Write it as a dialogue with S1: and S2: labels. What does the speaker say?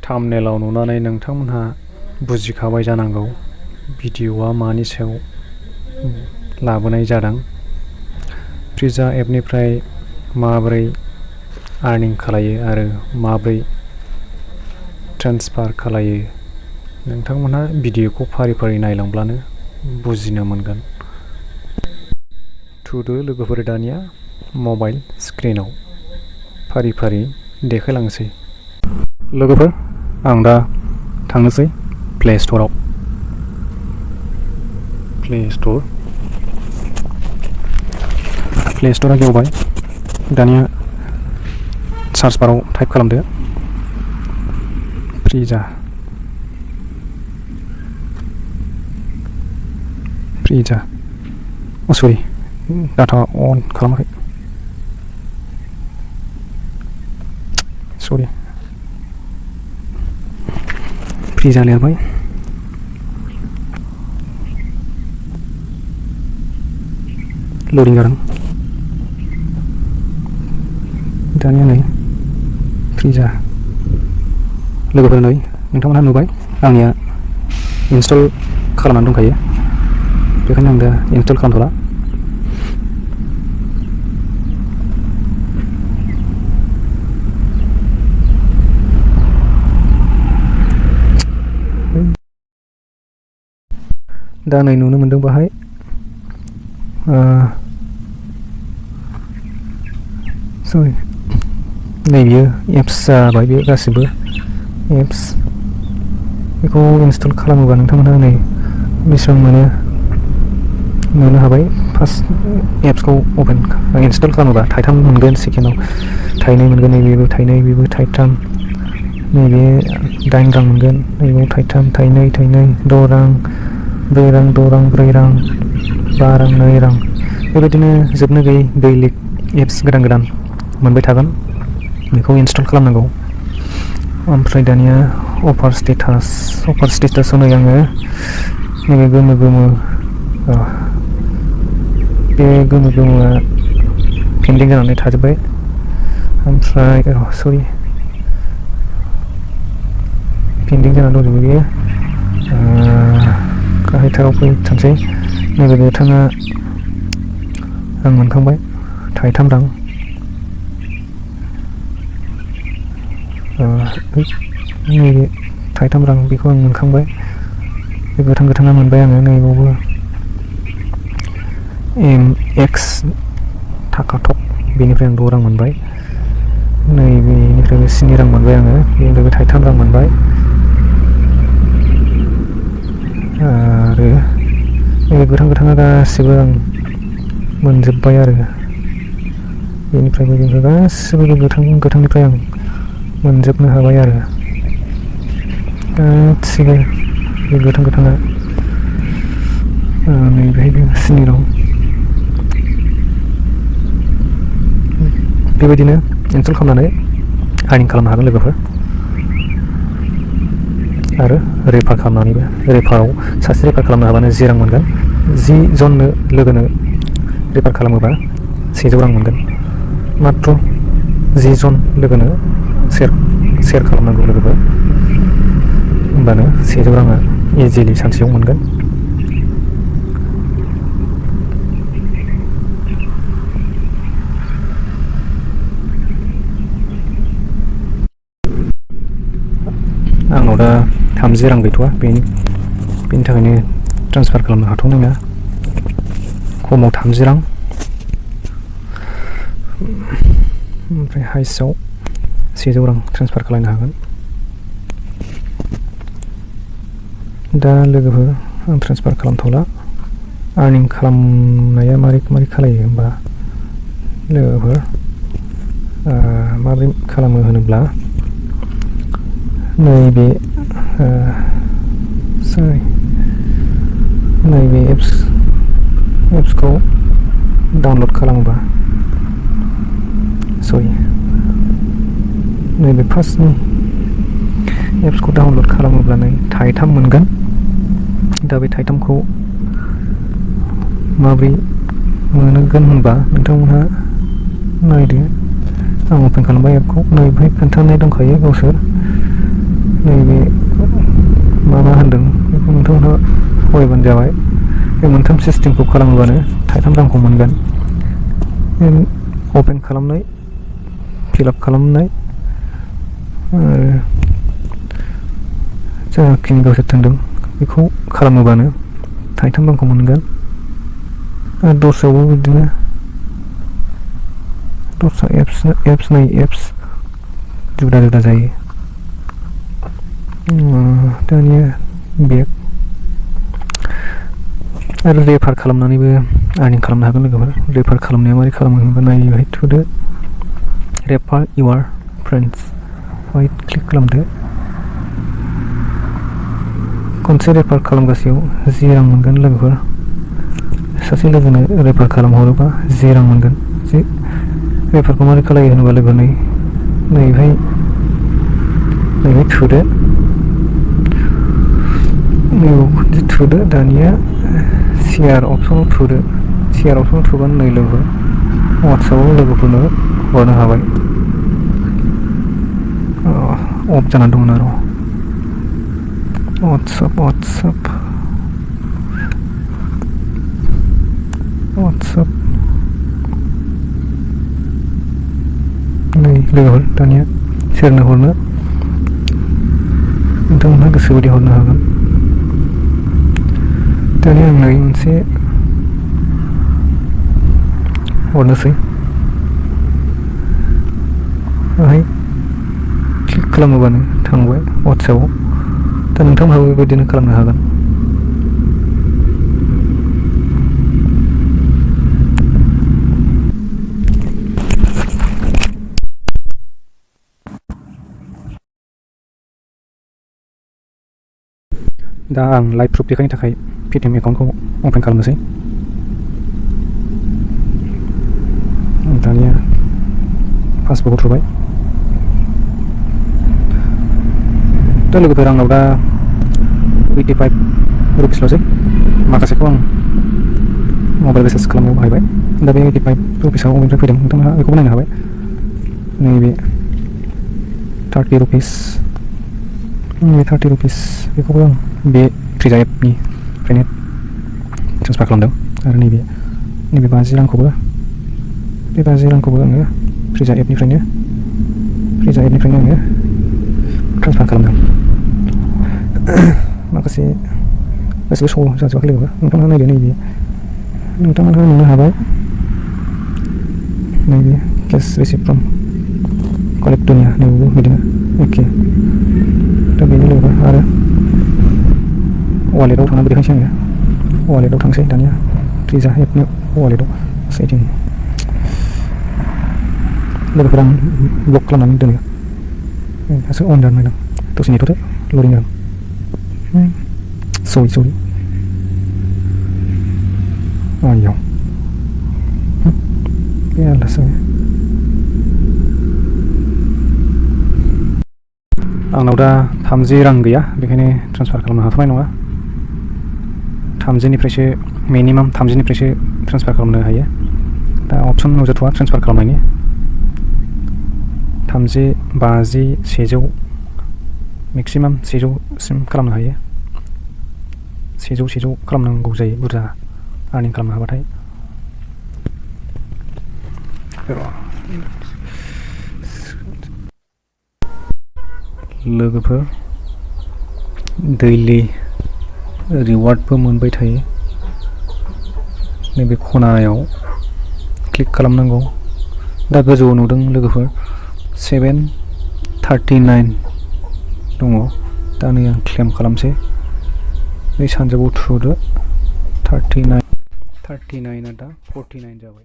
S1: थाम्बनेलाव नुनानै नोंथांमोनहा बुजिखाबाय जानांगौ भिडिअ'आ मानि सायाव लाबोनाय जादों। फ्रिजा एपनिफ्राय माबोरै आर्निं खालायो आरो माबोरै ट्रेन्सफार खालायो नोंथांमोनहा भिडिअ'खौ फारि फारि नायलांब्लानो बुजिनो मोनगोन। थुदो लोगोफोर, दानिया मबाइल स्क्रिनाव फारि फारि देखायलांसै। लोगोफोर, आं दा थांनोसै प्ले स्ट'राव। प्ले स्ट'रा गेवबाय। दानिया सार्च बाराव टाइप खालामदो फ्रिजा। सरि, डाटा अन खालामाखै। सरि, फ्रिजा लिरबाय। लडिं जादों। दानिया नै फ्रिजा। लोगोफोर, नै नोंथांमोनहा नुबाय आंनिया इनस्टल खालामनानै दंखायो, बेखायनो आं दा इनस्टल खालामथ'ला। दा नै नुनो मोनदों बाहाय सरि, नै बियो एप्स जाबाय। बे गासिबो एप्स। बेखौ इनस्टल खालामोबा नोंथांमोनहा नै बेसेबां नुनो हाबाय। फार्स्ट एप्सखौ इनस्टल खालामोबा 3 मोनगोन, सेकेन्डआव 2 मोनगोन, नैबेबो 2, बेबो 3, नैबे 8 रां मोनगोन, नैबेयाव 3, 2, 6 रां, 4 रां, 6 रां, 4 रां, 5 रां, 2 रां, बेबायदिनो जोबनो गैयै दैलि एप्स गोदान मोनबाय थागोन। बेखौ इनस्टल खालामनांगौ। ओमफ्राय दानिया अफार स्टेटासाव नै आङो नैबे बे गोमोआ पेन्डिं जानानै थाजोब्बाय। ओमफ्राय सरि, पेन्डिं जानानै दंजोबो बेयो। गाहायथाराव थांसै। नैबे गोथाङा आं मोनखांबाय 3 रां। नैबे 3 रां, बेखौ आं मोनखांबाय। बे गोथाङा मोनबाय आङो। नैबावबो MX टाकाटक, बेनिफ्राय आं 6 रां मोनबाय। नैबेनिफ्रायबो 7 रां मोनबाय आङो। बेनिफ्रायबो 3 रां मोनबाय। आरो नैबे गोथाङा गासिबो आं मोनजोब्बाय आरो बेनिफ्रायबो गासिबो गोथांनिफ्राय आं मोनजोबनो हाबाय आरो गासिबो बे गोथाङा। नैबेहायबो 7 रां। बेबायदिनो इनस्टल खालामनानै आर्निं खालामनो हागोन लोगोफोर। आरो रेफार रेफाराव सासे रेफार खालामनो हाबानो 10 रां मोनगोन। 10 जननो लोगोनो रेफार खालामोबा 100 रां मोनगोन। माथ्र 10 जन लोगोनो सेयार खालामनांगौ लोगोफोर, होमबानो 100 राङा इजिलि सानसेयाव मोनगोन। आंनाव दा 30 रां गैथ'वा, बेनि थाखायनो ट्रेन्सफार खालामनो हाथ'नाय नङा। खमाव 30 रां, ओमफ्राय हाइस्टआव 100 रां ट्रेन्सफार खालामनो हागोन। दा लोगोफोर, आं ट्रेन्सफार खालामथ'ला। आर्निं खालामनाया मारै खालायो होमबा लोगोफोर, माबोरै खालामो होनोब्ला नैबे एप्सखौ डाउनलड खालामोबा, नैबे फार्स्टनि एप्सखौ डाउनलड खालामोब्ला नै 3 मोनगोन। दा बे 3खौ माबोरै मोनगोन होनबा नोंथांमोनहा नायदो। आं अपेन खालामबाय एपखौ। नै बेहाय खोन्थानाय दंखायो गावसोर नैबे मा होनदों बेखौ नोंथांमोनहा फरायबानो जाबाय। बे मोनथाम सिस्टेमखौ खालामोबानो 3 रांखौ मोनगोन। अपेन खालामनाय, फिलआप खालामनाय आरो जाखिनि गावसोर थोनदों बेखौ खालामोबानो 3 रांखौ मोनगोन। आरो दस्रायावबो बिदिनो दस्रा एप्स नायै एप्स जुदा जुदा जायो। दानिया बेग आरो रेफार खालामनानैबो आर्निं खालामनो हागोन लोगोफोर। रेफार खालामनाया मारै खालामो होनबा नायोहाय थुदो रेफार इउर फ्रेन्ड्स बेवहाय क्लिक खालामदो। खनसे रेफार खालामगासेयाव 10 रां मोनगोन लोगोफोर। सासे लोगोनो रेफार खालामहरोबा 10 रां मोनगोन। रेफारखौ मारै खालायो होनोबा लोगो नैहाय थुदो, खनसे थुदो। दानिया शेयार अपसनाव थुदो। शेयार अपसनाव थुबानो नै लोगो वाट्सएपआव लोगोफोरनो हरनो हाबाय। अफ जाना दंमोन आरो वाट्सएप नै लोगोफोर दानिया सोरनो हरनो नोंथांमोनहा गोसोबायदि हरनो हागोन। दानिया आं नै मोनसे हरनोसै। बेवहाय क्लिक खालामोबानो थांबाय वाट्सएपआव। दा नोंथांमोनहाबो बेबायदिनो खालामनो हागोन। दा आं लाइभ प्रुफ देखायनो थाखाय पेटिएम एकाउन्टखौ अपेन खालामनोसै। दानिया पासबुकआव थुबाय। दा लोगोफोर आंनाव दा 85 रुपिसल'सै। माखासेखौ आं मबाइल रिसार्ज खालामनायाव बाहायबाय। दा बे 85 रुपिसआव अबेनिफ्राय फैदों नोंथांमोनहा बेखौबो नायनो हाबाय। नैबे 30 रुपिस, बे 30 रुपिस बेखौबो आं बे फ्रिजा एपनिफ्रायनो ट्रेन्सफार खालामदों। आरो नैबे 50 रांखौबो बे 50 रांखौबो आङो फ्रिजा एपनिफ्रायनो आङो ट्रेन्सफार खालामदों। माखासे गासिबो सम जाजोबाखै लोगोफोर। नोंथांमोनहा नायदो नैबे नोंथांमोनहा नुनो हाबाय। नैबे केस रिसिभ फ्रम कलेक्टनिया नैबेबो बिदिनो एखे। दा बेनो लोगोफोर। आरो वालेटआव थांनानै देखायनोसै आङो। वालेटआव थांसै दानिया फ्रिजा एपनि वालेटआव सेटिं लोगोफोर आं ब्लक खालामनानै दोनो। दासो अन जानो नायदों। दसे नेथ'दो लडिं जागोन। सरि आयाव बे आलदासो। आंनाव दा 30 रां गैया, बेखायनो ट्रेन्सफार खालामनो हाथ'नाय नङा। 30निफ्रायसो मिनिमाम 30निफ्रायसो ट्रेन्सफार खालामनो हायो। दा अपसन नुजाथ'वा ट्रेन्सफार खालामनायनि। 30, 50, 100 मेक्सिमाम 100सिम खालामनो हायो। 100 खालामनांगौ जायो बुरजा आर्निं खालामनो हाबाथाय। लोगोफोर दैलि रिवार्डबो मोनबाय थायो। नैबे खनायाव क्लिक खालामनांगौ। दा गोजौआव नुदों लोगोफोर 739 दङ। दा नै आं क्लेम खालामसै। बे सानजौआव थुदो 39आ दा 49 जाबाय।